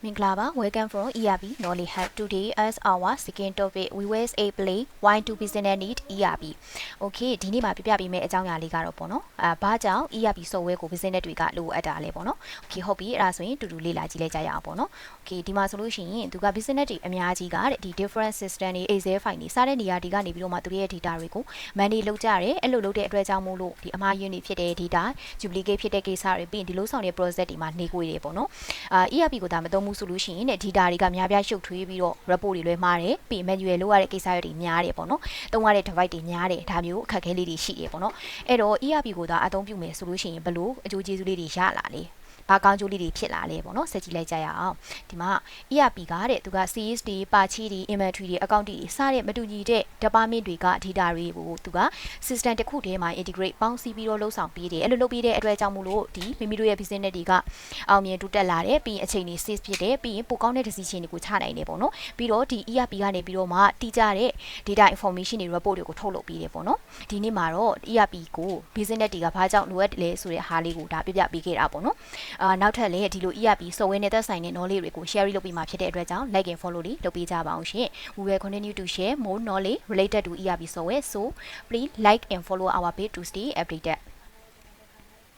Minglaba, welcome from ERB Knowledge Hub. Today as our second topic, we will play why to business need ERB. Okay, ဒီနေ့မှာပြပြပေးမယ့်အကြောင်းအရာလေးကတော့ပေါ့နော်။ဘာကြောင့် ERB software ကို business တွေကလိုအပ်တာလဲပေါ့နော်။ Okay ဟုတ်ပြီအဲ့ဒါဆိုရင်တူတူလေ့လာကြည့်လိုက်ကြရအောင်ပေါ့နော်။ Okay ဒီမှာဆိုလို့ရှိရင်သူက business တွေအများကြီးကတဲ့ဒီ different system တွေ Excel file တွေစတဲ့နေရာတွေကနေပြီးတော့မှသူတို့ရဲ့ data တွေကို manage လုပ်ကြရတယ်။အဲ့လိုလုပ်တဲ့အတွက်ကြောင့်မို့လို့ဒီအမှားယွင်းတွေဖြစ်တဲ့ data duplicate ဖြစ်တဲ့ကိစ္စတွေပြီးရင်ဒီလိုဆောင်တဲ့ project တွေမှာနေကိုရတယ်ပေါ့နော်။ ERB ကိုဒါမသုံးဘူးဆိုလို့ရှိရင် data တွေကများပြားရှုပ်ထွေးပြီးတော့ report တွေလွှဲမှားတယ်ပြီး manual လုပ်ရတဲ့ကိစ္စတွေများတယ်ပေါ့နော်။သုံးရတဲ့ device တွေများတယ်ဒါမျိုးအခက်အခဲလေးတွေရှိတယ်ပေါ့နော်။အဲ့တော့ ERB ကိုဒါအသုံးပြုမယ်ဆိုလို့ရှိရင်ဘယ်လိုအကျိုးကျေးဇူးလေးတွေရလာလဲ။ဘာကောင်းကျိုးလေးတွေဖြစ်လာလဲပေါ့နော်ဆက်ကြည့်လိုက်ကြရအောင်ဒီမှာ ERB ကတဲ့သူက CS တွေပါချီတွေ inventory တွေ account တွေစတဲ့မတူညီတဲ့ department တွေက data တွေကိုသူက system တစ်ခုတည်းမှာ integrate ပေါင်းစည်းပြီးတော့လှုပ်ဆောင်ပေးတယ်အဲ့လိုလုပ်ပေးတဲ့အတွက်ကြောင့်မို့လို့ဒီမိမိတို့ရဲ့ business တွေကအောင်မြင်တိုးတက်လာတယ်ပြီးရင်အချိန်တွေ save ဖြစ်တယ်ပြီးရင်ပိုကောင်းတဲ့ decision တွေကိုချနိုင်တယ်ပေါ့နော်ပြီးတော့ဒီ ERB ကနေပြီးတော့မှတိကျတဲ့ data information တွေ report တွေကိုထုတ်လုပ်ပေးတယ်ပေါ့နော်ဒီနေ့မှာတော့ ERB ကို business တွေကဘာကြောင့်လိုအပ်တယ်လဲဆိုတဲ့ဟာလေးကိုဒါပြပြပေးခဲ့တာပေါ့နော်နောက်ထပ်လည်းဒီလို ERB software နဲ့သက်ဆိုင်တဲ့ knowledge တွေကို share လုပ်ပေးမှာဖြစ်တဲ့အတွက်ကြောင့် like and follow လေးလုပ်ပေးကြပါအောင်ရှင် we will continue to share more knowledge related to ERB software so please like and follow our page to stay updated